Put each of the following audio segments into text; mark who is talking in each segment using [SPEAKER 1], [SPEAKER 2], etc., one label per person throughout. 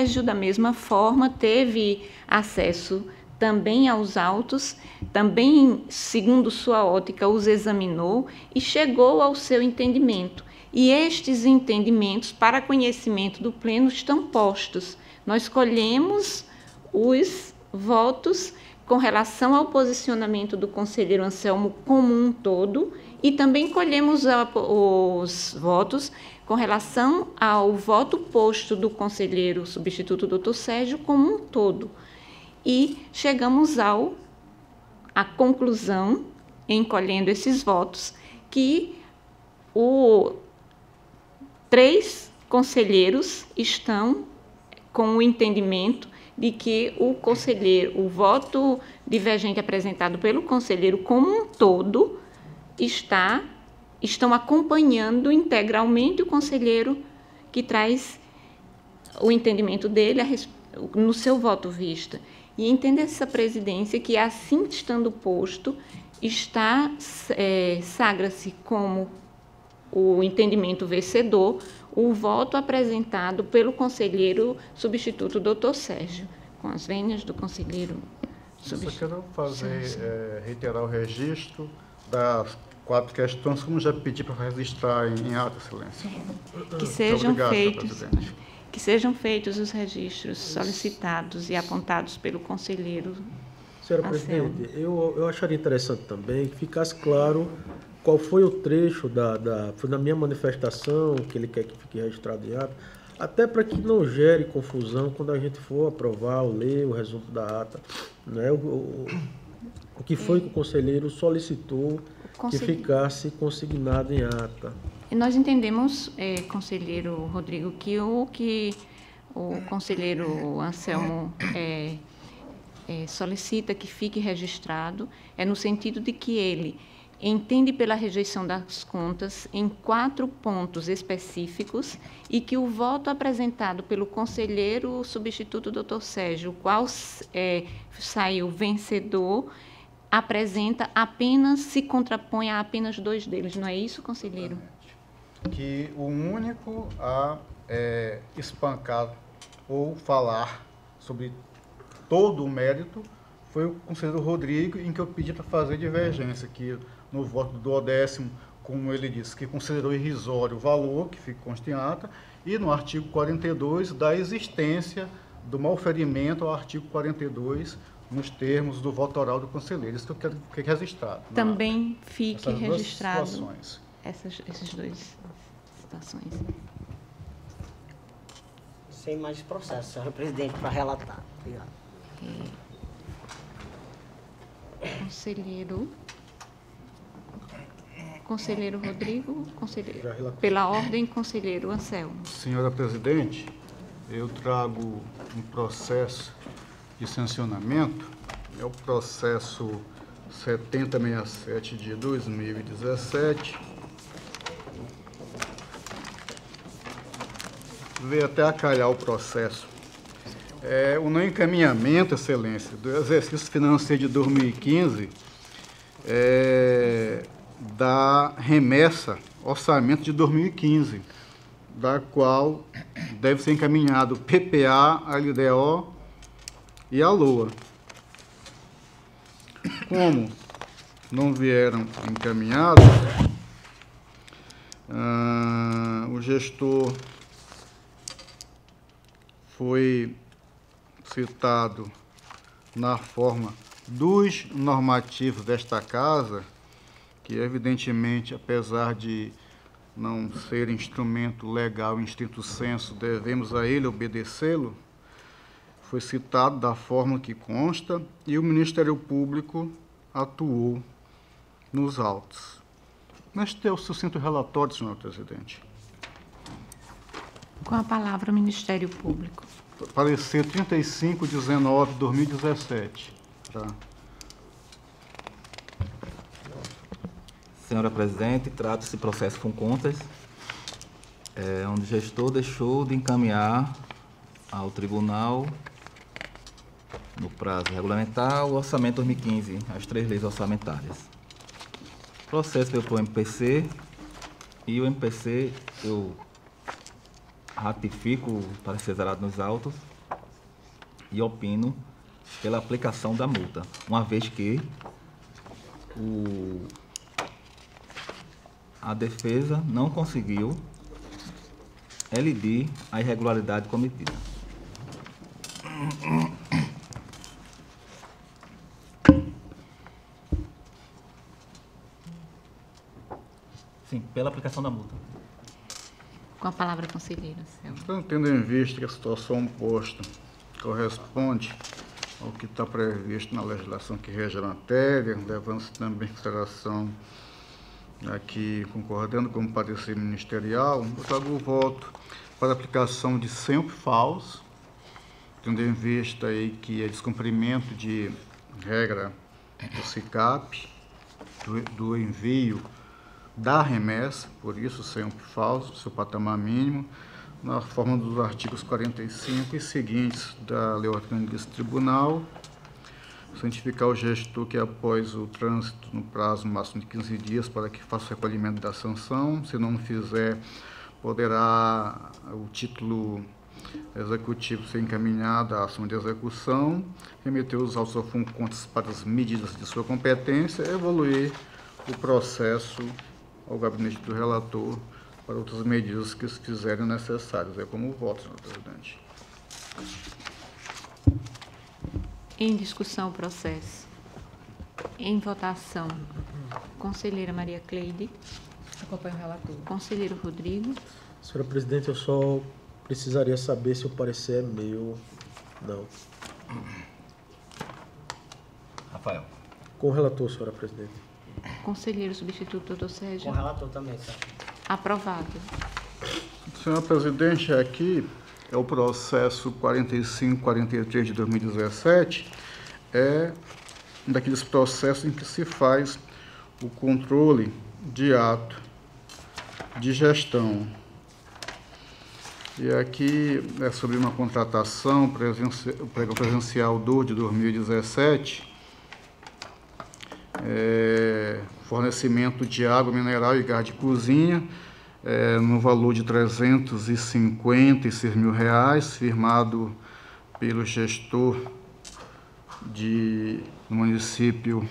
[SPEAKER 1] Sérgio, da mesma forma, teve acesso também aos autos, também, segundo sua ótica, os examinou e chegou ao seu entendimento. E estes entendimentos, para conhecimento do Pleno, estão postos. Nós colhemos os votos com relação ao posicionamento do conselheiro Anselmo como um todo e também colhemos os votos com relação ao voto posto do conselheiro substituto Dr. Sérgio como um todo. E chegamos à conclusão, em colhendo esses votos, que 3 conselheiros estão com o entendimento de que o voto divergente apresentado pelo conselheiro como um todo estão acompanhando integralmente o conselheiro que traz o entendimento dele no seu voto vista. E entende essa presidência que, assim estando posto, sagra-se como o entendimento vencedor o voto apresentado pelo conselheiro substituto Dr. Sérgio, com as vênias do conselheiro substituto.
[SPEAKER 2] Eu quero reiterar o registro das 4 questões, como já pedi para registrar em ata, Excelência.
[SPEAKER 1] Que sejam feitos os registros solicitados e apontados pelo conselheiro.
[SPEAKER 3] Senhora Presidente, eu acharia interessante também que ficasse claro qual foi o trecho foi na minha manifestação que ele quer que fique registrado em ata, até para que não gere confusão quando a gente for aprovar ou ler o resumo da ata, né? O que foi que o conselheiro solicitou que ficasse consignado em ata.
[SPEAKER 1] E nós entendemos, conselheiro Rodrigo, que o conselheiro Anselmo solicita que fique registrado é no sentido de que ele entende pela rejeição das contas em 4 pontos específicos e que o voto apresentado pelo conselheiro substituto Dr. Sérgio, o qual saiu vencedor, se contrapõe a apenas 2 deles. Não é isso, conselheiro?
[SPEAKER 2] Que o único a espancar ou falar sobre todo o mérito foi o conselheiro Rodrigo, em que eu pedi para fazer divergência, que no voto do 10º, como ele disse, que considerou irrisório o valor, que fica consta em ata, e no artigo 42, da existência do malferimento ao artigo 42, nos termos do voto oral do conselheiro. Isso que eu quero que fique registrado.
[SPEAKER 1] Também fique registrado
[SPEAKER 2] essas
[SPEAKER 1] 2 situações.
[SPEAKER 4] Sem mais processo, senhora presidente, para relatar. Obrigado.
[SPEAKER 1] Conselheiro Rodrigo, pela ordem, conselheiro Anselmo.
[SPEAKER 2] Senhora presidente, eu trago um processo de sancionamento, é o processo 7067 de 2017. Veio até acalhar o processo. O não encaminhamento, Excelência, do exercício financeiro de 2015 da remessa orçamento de 2015, da qual deve ser encaminhado PPA, a LDO e a LOA. Como não vieram encaminhados, o gestor foi citado na forma dos normativos desta casa, que evidentemente, apesar de não ser instrumento legal em estrito senso, devemos a ele obedecê-lo, foi citado da forma que consta e o Ministério Público atuou nos autos. Este é o sucinto relatório, senhor presidente.
[SPEAKER 1] Com a palavra, o Ministério Público.
[SPEAKER 2] Parecer 35/19/2017. Tá.
[SPEAKER 5] Senhora presidente, trata esse processo com contas, onde o gestor deixou de encaminhar ao tribunal, no prazo regulamentar, o orçamento 2015, as 3 leis orçamentárias. O processo veio para o MPC, e o MPC, eu ratifico o parecer zerado nos autos e opino pela aplicação da multa, uma vez que a defesa não conseguiu elidir a irregularidade cometida. Sim, pela aplicação da multa.
[SPEAKER 1] Com a palavra, conselheira Selma.
[SPEAKER 2] Então, tendo em vista que a situação posta corresponde ao que está previsto na legislação que rege a matéria, levando-se também em consideração aqui, concordando com o parecer ministerial, eu trago o voto para a aplicação de sempre falso, tendo em vista aí que é descumprimento de regra do SICAP, do envio da remessa, por isso sempre falso, seu patamar mínimo, na forma dos artigos 45 e seguintes da Lei Orgânica desse Tribunal, cientificar o gestor que após o trânsito no prazo máximo de 15 dias para que faça o recolhimento da sanção, se não fizer, poderá o título executivo ser encaminhado à ação de execução, remeter os autos ao fundo de contas para as medidas de sua competência, evoluir o processo ao gabinete do relator para outras medidas que se fizerem necessárias. É como voto, senhor presidente.
[SPEAKER 1] Em discussão, o processo. Em votação, conselheira Maria Cleide.
[SPEAKER 6] Acompanho o relator.
[SPEAKER 1] Conselheiro Rodrigo.
[SPEAKER 3] Senhora presidente, eu só precisaria saber se o parecer é meu. Não.
[SPEAKER 5] Rafael.
[SPEAKER 3] Com o relator, senhora presidente.
[SPEAKER 1] Conselheiro substituto, doutor Sérgio.
[SPEAKER 4] Com o relator também, tá?
[SPEAKER 1] Aprovado.
[SPEAKER 2] Senhor presidente, aqui é o processo 4543 de 2017, é um daqueles processos em que se faz o controle de ato de gestão. E aqui é sobre uma contratação presencial de 2017, fornecimento de água mineral e gás de cozinha, no valor de R$ 356 mil, firmado pelo gestor do município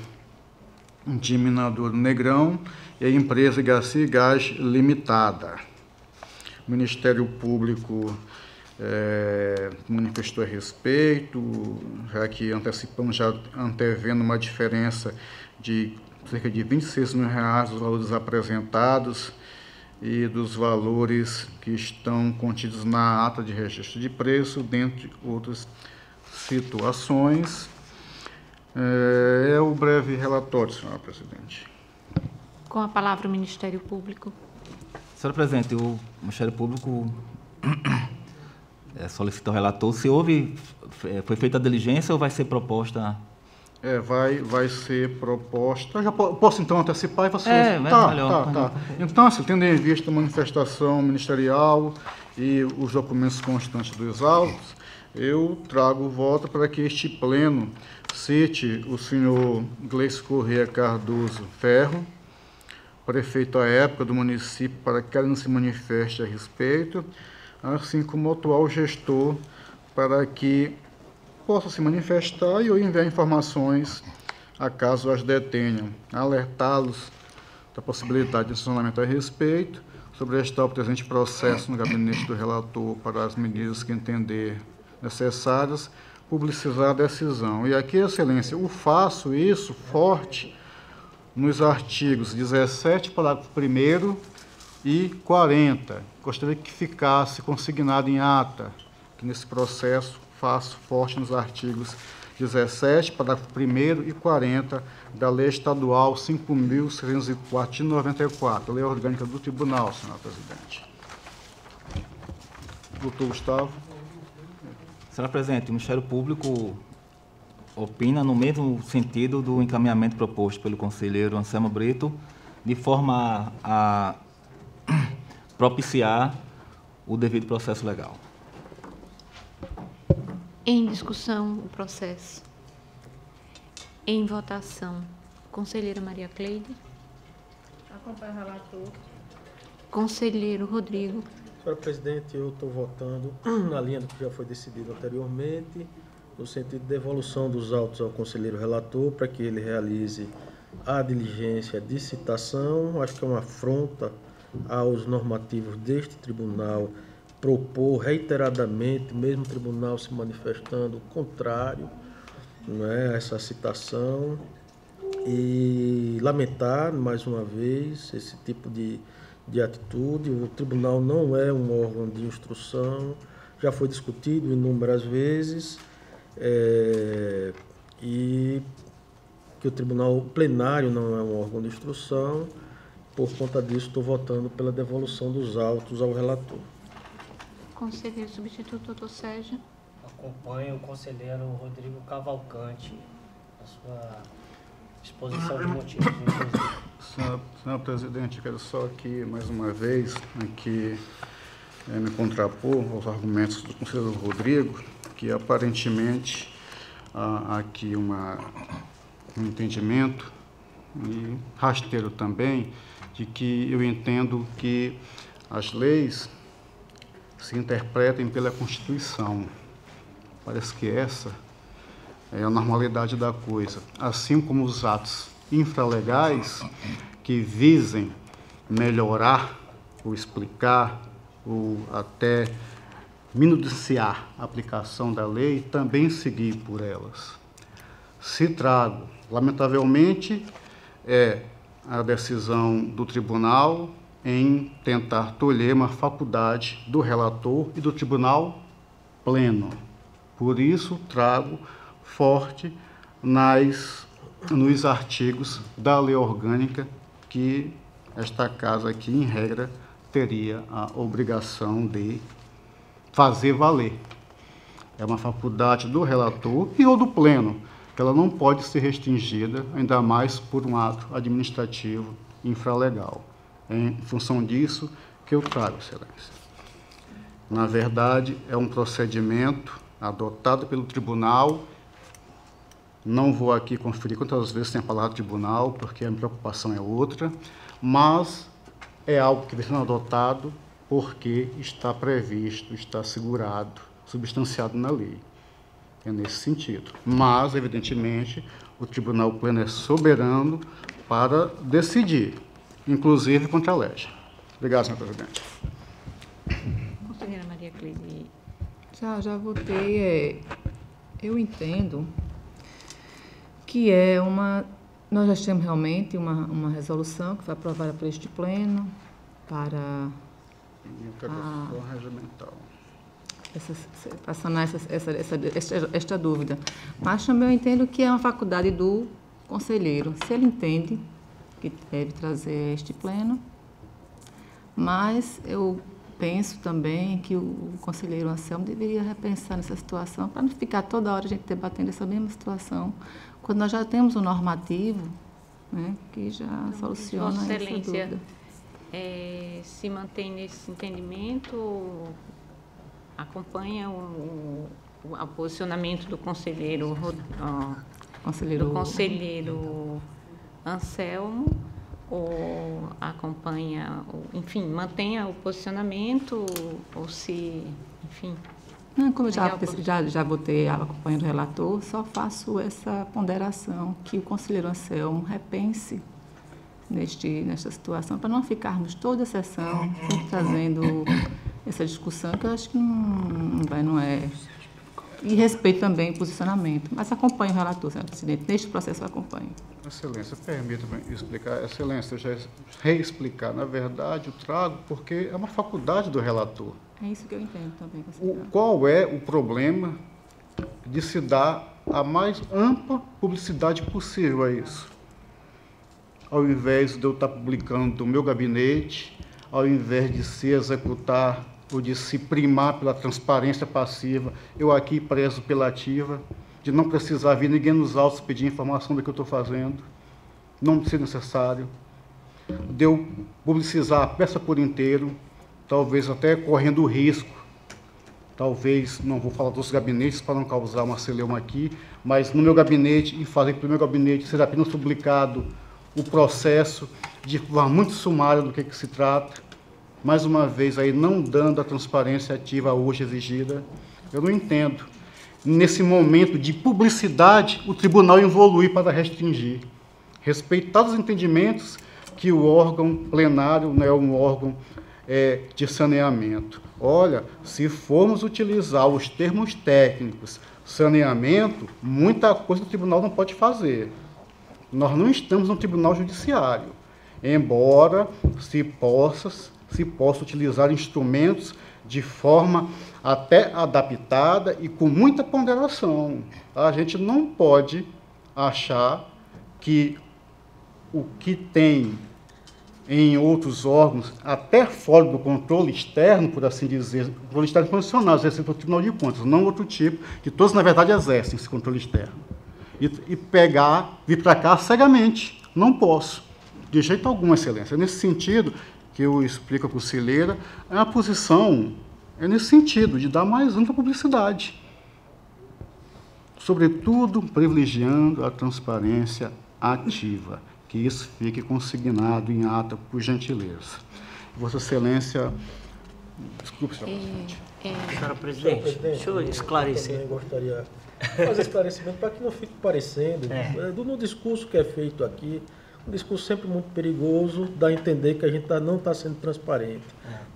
[SPEAKER 2] de Minador Negrão e a empresa Garcia Gás Limitada. O Ministério Público manifestou a respeito, já que antecipamos, já antevendo uma diferença de cerca de R$ 26 mil dos valores apresentados e dos valores que estão contidos na ata de registro de preço, dentre outras situações. É o breve relatório, senhora presidente.
[SPEAKER 1] Com a palavra, o Ministério Público.
[SPEAKER 5] Senhora presidente, o Ministério Público solicita ao relator se foi feita a diligência ou vai ser proposta...
[SPEAKER 2] Vai ser proposta. Eu já posso então antecipar e você.
[SPEAKER 5] Melhor.
[SPEAKER 2] Então, assim, tendo em vista a manifestação ministerial e os documentos constantes dos autos, eu trago o voto para que este pleno cite o senhor Gleice Corrêa Cardoso Ferro, prefeito à época do município, para que ele não se manifeste a respeito, assim como o atual gestor, para que possa se manifestar e eu enviar informações a caso as detenham, alertá-los da possibilidade de sancionamento a respeito, sobrestar o presente processo no gabinete do relator para as medidas que entender necessárias, publicizar a decisão. E aqui, excelência, eu faço isso forte nos artigos 17, parágrafo 1º e 40. Gostaria que ficasse consignado em ata que nesse processo faço forte nos artigos 17, parágrafo 1º e 40 da Lei Estadual 5.604 de 94, Lei Orgânica do Tribunal, senhor presidente. Doutor Gustavo.
[SPEAKER 5] Senhora presidente, o Ministério Público opina no mesmo sentido do encaminhamento proposto pelo conselheiro Anselmo Brito, de forma a propiciar o devido processo legal.
[SPEAKER 1] Em discussão, o processo. Em votação, conselheira Maria Cleide.
[SPEAKER 6] Acompanho o relator.
[SPEAKER 1] Conselheiro Rodrigo.
[SPEAKER 3] Senhora Presidente, eu estou votando na linha do que já foi decidido anteriormente, no sentido de devolução dos autos ao conselheiro relator para que ele realize a diligência de citação. Acho que é uma afronta aos normativos deste tribunal propor reiteradamente, mesmo o tribunal se manifestando contrário, não é, a essa citação, e lamentar mais uma vez esse tipo de atitude. O tribunal não é um órgão de instrução, já foi discutido inúmeras vezes, e que o tribunal plenário não é um órgão de instrução. Por conta disso, estou votando pela devolução dos autos ao relator.
[SPEAKER 1] Conselheiro substituto, doutor Sérgio.
[SPEAKER 4] Acompanho o conselheiro Rodrigo Cavalcante na sua exposição de motivos, inclusive.
[SPEAKER 2] Senhor presidente, eu quero só aqui, mais uma vez, aqui, me contrapor aos argumentos do conselheiro Rodrigo, que aparentemente há aqui um entendimento, e rasteiro também, de que eu entendo que as leis se interpretem pela Constituição. Parece que essa é a normalidade da coisa. Assim como os atos infralegais que visem melhorar ou explicar ou até minuciar a aplicação da lei, também seguir por elas. Se trago, lamentavelmente, a decisão do tribunal em tentar tolher uma faculdade do relator e do tribunal pleno. Por isso, trago forte nos artigos da lei orgânica que esta casa aqui, em regra, teria a obrigação de fazer valer. É uma faculdade do relator e ou do pleno, que ela não pode ser restringida, ainda mais por um ato administrativo infralegal. É em função disso que eu trago, Excelência. Na verdade, é um procedimento adotado pelo tribunal. Não vou aqui conferir quantas vezes tem a palavra tribunal, porque a minha preocupação é outra, mas é algo que vem sendo adotado porque está previsto, está assegurado, substanciado na lei. É nesse sentido. Mas, evidentemente, o Tribunal Pleno é soberano para decidir, inclusive contra a lei. Obrigado, senhor presidente.
[SPEAKER 1] Conselheira Maria Cleide.
[SPEAKER 6] Já votei. Eu entendo que nós já temos realmente uma resolução que foi aprovada por este pleno para
[SPEAKER 2] regimental.
[SPEAKER 6] Para sanar esta dúvida. Mas também eu entendo que é uma faculdade do conselheiro. Se ele entende que deve trazer este pleno, mas eu penso também que o conselheiro Anselmo deveria repensar nessa situação, para não ficar toda hora a gente debatendo essa mesma situação, quando nós já temos um normativo, né, que já soluciona
[SPEAKER 1] Vossa
[SPEAKER 6] essa
[SPEAKER 1] Excelência,
[SPEAKER 6] dúvida.
[SPEAKER 1] Se mantém nesse entendimento, acompanha o posicionamento do conselheiro Anselmo, ou acompanha, enfim, mantenha o posicionamento, ou se, enfim...
[SPEAKER 6] Não, como eu já votei, acompanho o relator, só faço essa ponderação, que o conselheiro Anselmo repense nesta situação, para não ficarmos toda a sessão sempre trazendo essa discussão, que eu acho que não é... E respeito também o posicionamento, mas acompanho o relator, senhor presidente, neste processo eu acompanho.
[SPEAKER 2] Excelência, permita-me explicar. Excelência, já reexplicar. Na verdade, eu trago porque é uma faculdade do relator.
[SPEAKER 6] É isso que eu entendo também, conselheiro.
[SPEAKER 2] Qual é o problema de se dar a mais ampla publicidade possível a isso? Ao invés de eu estar publicando do meu gabinete, ao invés de se executar ou de se primar pela transparência passiva, eu aqui prezo pela ativa, de não precisar vir ninguém nos autos pedir informação do que eu estou fazendo, não ser necessário, de eu publicizar a peça por inteiro, talvez até correndo o risco, talvez, não vou falar dos gabinetes para não causar uma celeuma aqui, mas no meu gabinete, e fazer que no meu gabinete seja apenas publicado o processo de forma muito sumária do que se trata, mais uma vez, aí não dando a transparência ativa hoje exigida. Eu não entendo. Nesse momento de publicidade, o tribunal evolui para restringir. Respeitar os entendimentos que o órgão plenário não é um órgão de saneamento. Olha, se formos utilizar os termos técnicos, saneamento, muita coisa o tribunal não pode fazer. Nós não estamos no tribunal judiciário, embora se possa utilizar instrumentos de forma até adaptada e com muita ponderação. A gente não pode achar que o que tem em outros órgãos, até fora do controle externo, por assim dizer, o controle externo condicionado, exercido pelo Tribunal de Contas, não outro tipo, que todos, na verdade, exercem esse controle externo. E vir para cá cegamente. Não posso, de jeito algum, Excelência. Nesse sentido, que eu explico à conselheira, a posição é nesse sentido, de dar mais ampla publicidade. Sobretudo, privilegiando a transparência ativa. Que isso fique consignado em ata, por gentileza. Vossa Excelência, desculpe, senhora presidente.
[SPEAKER 4] Senhora presidente, deixa eu esclarecer.
[SPEAKER 3] Eu gostaria de fazer esclarecimento para que não fique parecendo, no discurso que é feito aqui, um discurso sempre muito perigoso, dá a entender que a gente não está sendo transparente.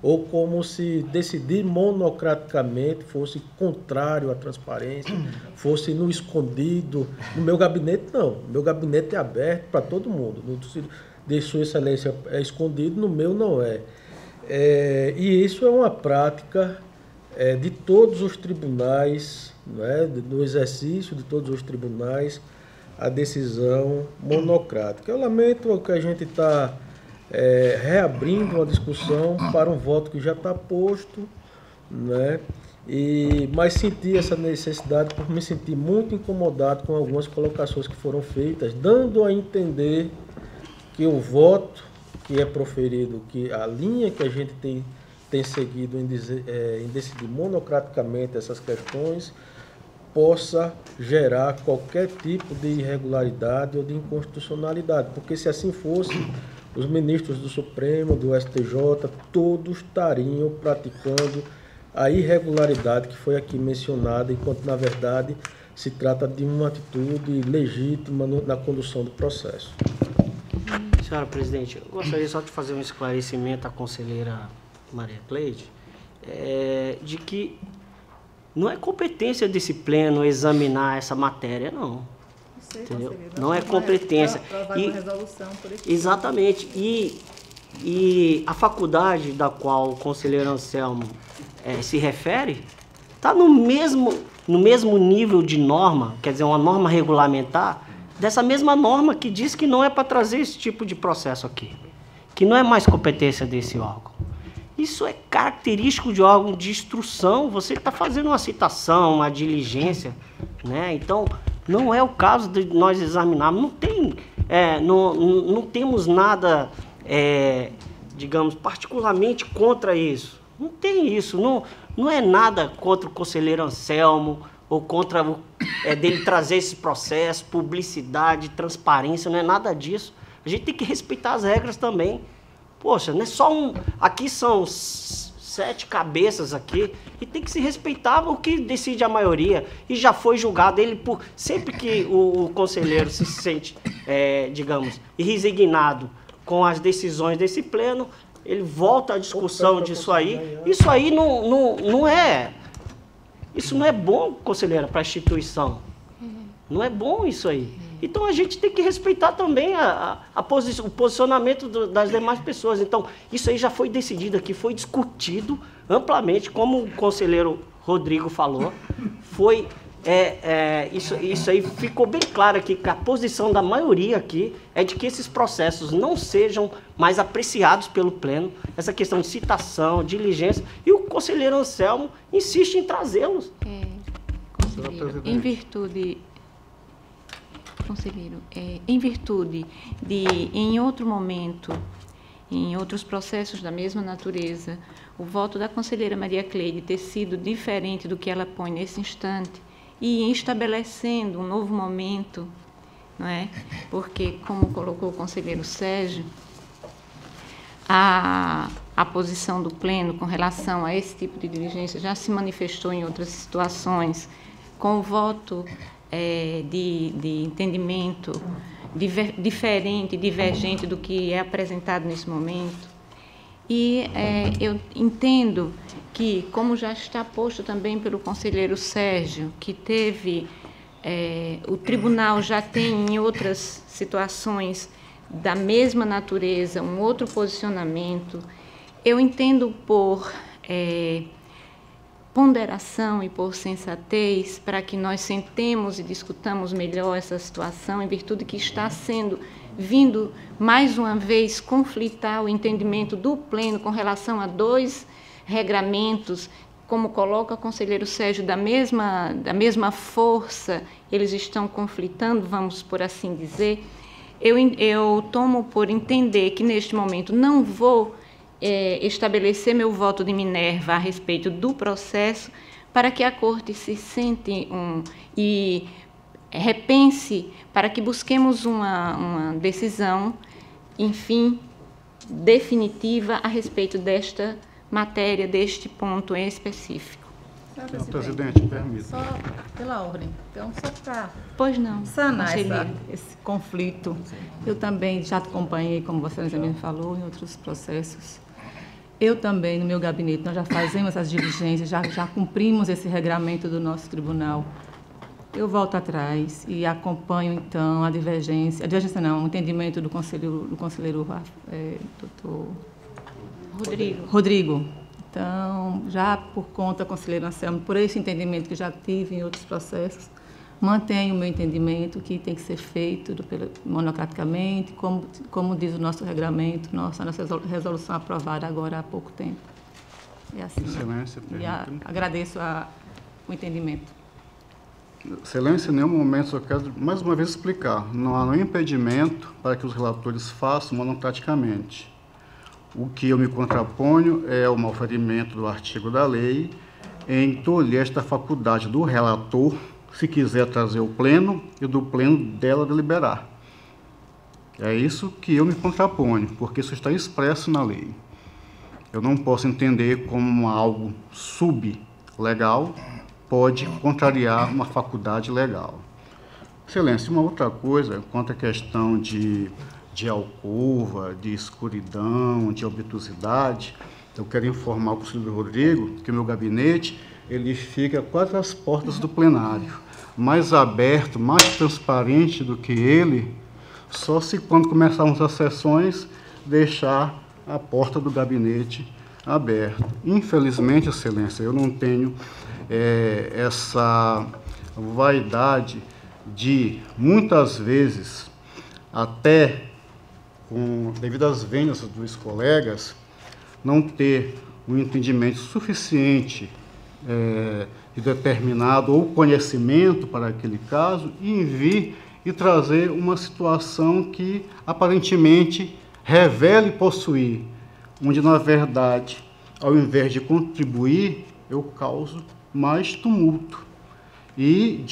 [SPEAKER 3] Ou como se decidir monocraticamente fosse contrário à transparência, fosse no escondido. No meu gabinete, não. O meu gabinete é aberto para todo mundo. No de Sua Excelência é escondido, no meu não é. E isso é uma prática de todos os tribunais, do exercício de todos os tribunais, a decisão monocrática. Eu lamento que a gente está reabrindo uma discussão para um voto que já está posto, mas senti essa necessidade por me sentir muito incomodado com algumas colocações que foram feitas, dando a entender que o voto que é proferido, que a linha que a gente tem seguido em decidir monocraticamente essas questões, possa gerar qualquer tipo de irregularidade ou de inconstitucionalidade, porque se assim fosse, os ministros do Supremo, do STJ, todos estariam praticando a irregularidade que foi aqui mencionada, enquanto na verdade se trata de uma atitude legítima na condução do processo.
[SPEAKER 4] Senhora presidente, eu gostaria só de fazer um esclarecimento à conselheira Maria Cleide, de que não é competência desse pleno examinar essa matéria, não.
[SPEAKER 6] Sei,
[SPEAKER 4] entendeu? Não é competência. Exatamente. E a faculdade da qual o conselheiro Anselmo se refere está no mesmo nível de norma, quer dizer, uma norma regulamentar, dessa mesma norma que diz que não é para trazer esse tipo de processo aqui, que não é mais competência desse órgão. Isso é característico de órgão de instrução. Você está fazendo uma citação, uma diligência, Então, não é o caso de nós examinarmos. Não temos nada, digamos, particularmente contra isso. Não tem isso. Não é nada contra o conselheiro Anselmo ou contra dele trazer esse processo, publicidade, transparência. Não é nada disso. A gente tem que respeitar as regras também. Poxa, não é só aqui são 7 cabeças aqui e tem que se respeitar o que decide a maioria. E já foi julgado ele por... Sempre que o conselheiro se sente, digamos, resignado com as decisões desse pleno, ele volta à discussão disso aí. Isso aí não é... Isso não é bom, conselheira, para a instituição. Não é bom isso aí. Então, a gente tem que respeitar também o posicionamento das demais pessoas. Então, isso aí já foi decidido aqui, foi discutido amplamente, como o conselheiro Rodrigo falou. Isso aí ficou bem claro aqui, que a posição da maioria aqui é de que esses processos não sejam mais apreciados pelo pleno, essa questão de citação, diligência, e o conselheiro Anselmo insiste em trazê-los.
[SPEAKER 1] Conselheiro, em virtude... Conselheiro, em virtude de, em outro momento, em outros processos da mesma natureza, o voto da conselheira Maria Cleide ter sido diferente do que ela põe nesse instante e estabelecendo um novo momento, não é? Porque, como colocou o conselheiro Sérgio, a posição do pleno com relação a esse tipo de diligência já se manifestou em outras situações, com o voto de entendimento diferente, divergente do que é apresentado nesse momento. E eu entendo que, como já está posto também pelo conselheiro Sérgio, que teve, o tribunal já tem em outras situações da mesma natureza um outro posicionamento, eu entendo por ponderação e por sensatez, para que nós sentemos e discutamos melhor essa situação, em virtude que está vindo mais uma vez conflitar o entendimento do pleno com relação a 2 regramentos, como coloca o conselheiro Sérgio, da mesma força, eles estão conflitando, vamos por assim dizer. Eu tomo por entender que neste momento não vou estabelecer meu voto de Minerva a respeito do processo, para que a Corte se sente e repense, para que busquemos uma decisão, enfim, definitiva a respeito desta matéria, deste ponto em específico.
[SPEAKER 2] Senhor presidente, permita.
[SPEAKER 6] Só pela ordem. Então, só para
[SPEAKER 1] sanar
[SPEAKER 6] esse conflito, eu também já acompanhei, como você também falou, em outros processos. Eu também, no meu gabinete, nós já fazemos as diligências, já cumprimos esse regramento do nosso tribunal. Eu volto atrás e acompanho, então, a divergência não, o entendimento do conselheiro doutor Rodrigo. Então, já por conta, conselheiro Anselmo, por esse entendimento que já tive em outros processos, mantenho o meu entendimento que tem que ser feito monocraticamente, como diz o nosso regramento, nossa resolução aprovada agora há pouco tempo. É assim.
[SPEAKER 2] Excelência,
[SPEAKER 6] agradeço o entendimento.
[SPEAKER 2] Excelência, em nenhum momento eu quero mais uma vez explicar. Não há nenhum impedimento para que os relatores façam monocraticamente. O que eu me contraponho é o malferimento do artigo da lei em tolher esta faculdade do relator, se quiser trazer o pleno, e do pleno dela deliberar. É isso que eu me contraponho, porque isso está expresso na lei. Eu não posso entender como algo sublegal pode contrariar uma faculdade legal. Excelência, uma outra coisa, quanto à questão de alcova, de escuridão, de obtusidade, eu quero informar o conselheiro Rodrigo que o meu gabinete ele fica quase às portas do plenário, mais aberto, mais transparente do que ele, só se quando começarmos as sessões deixar a porta do gabinete aberta. Infelizmente, Excelência, eu não tenho essa vaidade de, muitas vezes, até devido às vênias dos colegas, não ter um entendimento suficiente de determinado ou conhecimento para aquele caso e vir e trazer uma situação que aparentemente revele possuir, onde na verdade, ao invés de contribuir, eu causo mais tumulto. E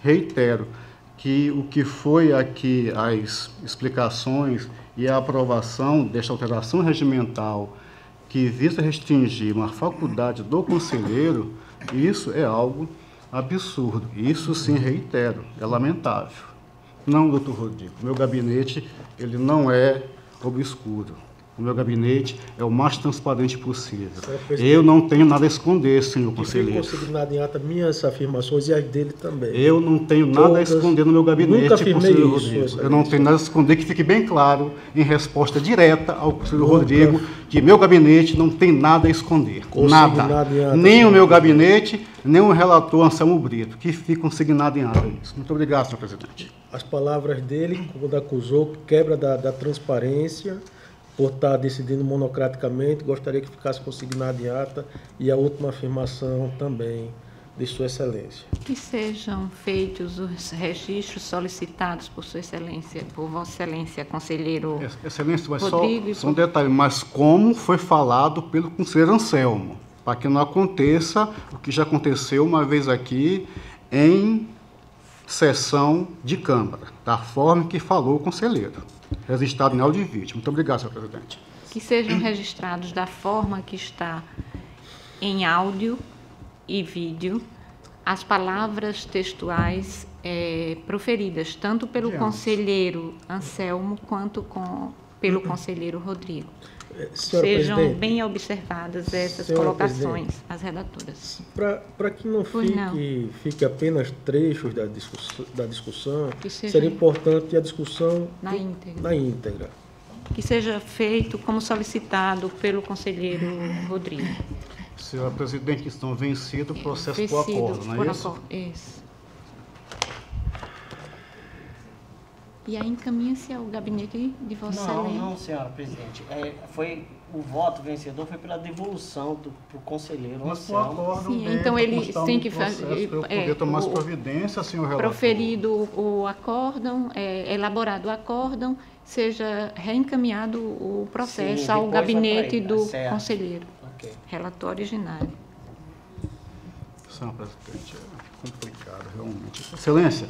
[SPEAKER 2] reitero, que o que foi aqui as explicações e a aprovação desta alteração regimental que visa restringir uma faculdade do conselheiro, isso é algo absurdo. Isso, sim, reitero, é lamentável. Não, doutor Rodrigo, o meu gabinete ele não é obscuro. O meu gabinete é o mais transparente possível. Eu não tenho nada a esconder, senhor conselheiro.
[SPEAKER 3] Eu consegui nada em ata minhas afirmações e as dele também.
[SPEAKER 2] Eu não tenho nada a esconder no meu gabinete,
[SPEAKER 3] nunca afirmei
[SPEAKER 2] conselheiro
[SPEAKER 3] isso,
[SPEAKER 2] Rodrigo. Eu não tenho nada a esconder, que fique bem claro, em resposta direta ao conselheiro Rodrigo, que meu gabinete não tem nada a esconder. Nada. Nem o meu gabinete, nem o relator Anselmo Brito, que fica consignado em ata isso. Muito obrigado, senhor presidente.
[SPEAKER 3] As palavras dele, quando acusou quebra da transparência, por estar decidindo monocraticamente, gostaria que ficasse consignado em ata, e a última afirmação também de Sua Excelência.
[SPEAKER 1] Que sejam feitos os registros solicitados por Sua Excelência, por Vossa Excelência, conselheiro
[SPEAKER 2] Excelência, mas
[SPEAKER 1] Rodrigo,
[SPEAKER 2] só um detalhe, mas como foi falado pelo conselheiro Anselmo, para que não aconteça o que já aconteceu uma vez aqui em sessão de Câmara, da forma que falou o conselheiro, registrado em áudio e vídeo. Muito obrigado, senhor presidente.
[SPEAKER 1] que sejam registrados da forma que está em áudio e vídeo as palavras textuais proferidas, tanto pelo conselheiro Anselmo quanto pelo conselheiro Rodrigo. Sejam bem observadas essas colocações, as redatoras.
[SPEAKER 3] Para que não fique apenas trechos da discussão, seria importante a discussão na íntegra.
[SPEAKER 1] Que seja feito como solicitado pelo conselheiro Rodrigo.
[SPEAKER 2] Senhora Presidente, estão vencido o processo por acordo, não é isso?
[SPEAKER 1] Isso. E aí encaminha-se ao gabinete de Vossa Excelência.
[SPEAKER 4] Não, senhora Presidente. O voto vencedor foi pela devolução para o conselheiro.
[SPEAKER 2] Mas por acordo,
[SPEAKER 1] sim, então ele tem que fazer.
[SPEAKER 2] Para eu poder tomar as providências, senhor relator.
[SPEAKER 1] Proferido o acórdão, elaborado o acórdão, seja reencaminhado o processo ao gabinete do conselheiro. Okay. Relator originário.
[SPEAKER 2] Senhora Presidente, é complicado, realmente. Excelência,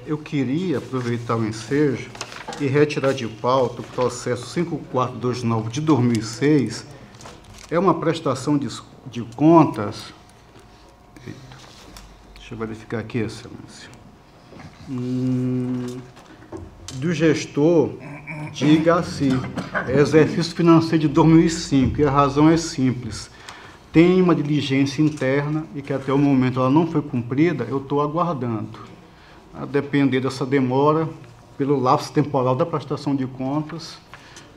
[SPEAKER 2] eu queria aproveitar o ensejo e retirar de pauta o processo 5429 de 2006. É uma prestação de contas. Deixa eu verificar aqui, Excelência. Do gestor, diga-se, exercício financeiro de 2005, e a razão é simples. Tem uma diligência interna e que até o momento ela não foi cumprida, eu estou aguardando. A depender dessa demora, pelo lapso temporal da prestação de contas,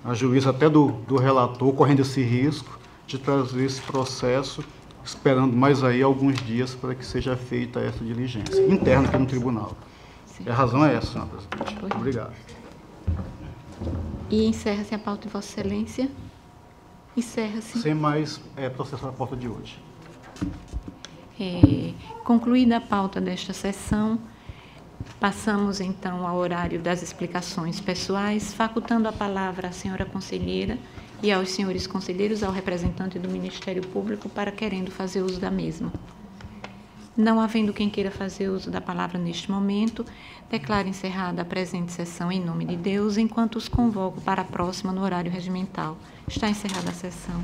[SPEAKER 2] a juíza até do relator correndo esse risco de trazer esse processo, esperando mais aí alguns dias para que seja feita essa diligência interna aqui no tribunal. Sim. A razão é essa, senhora Presidente. Muito obrigado.
[SPEAKER 1] E encerra-se a pauta de Vossa Excelência. Encerra-se.
[SPEAKER 2] Sem mais processo na pauta de hoje.
[SPEAKER 1] Concluída a pauta desta sessão, passamos então ao horário das explicações pessoais, facultando a palavra à senhora conselheira e aos senhores conselheiros, ao representante do Ministério Público, para querendo fazer uso da mesma. Não havendo quem queira fazer uso da palavra neste momento, declaro encerrada a presente sessão em nome de Deus, enquanto os convoco para a próxima no horário regimental. Está encerrada a sessão.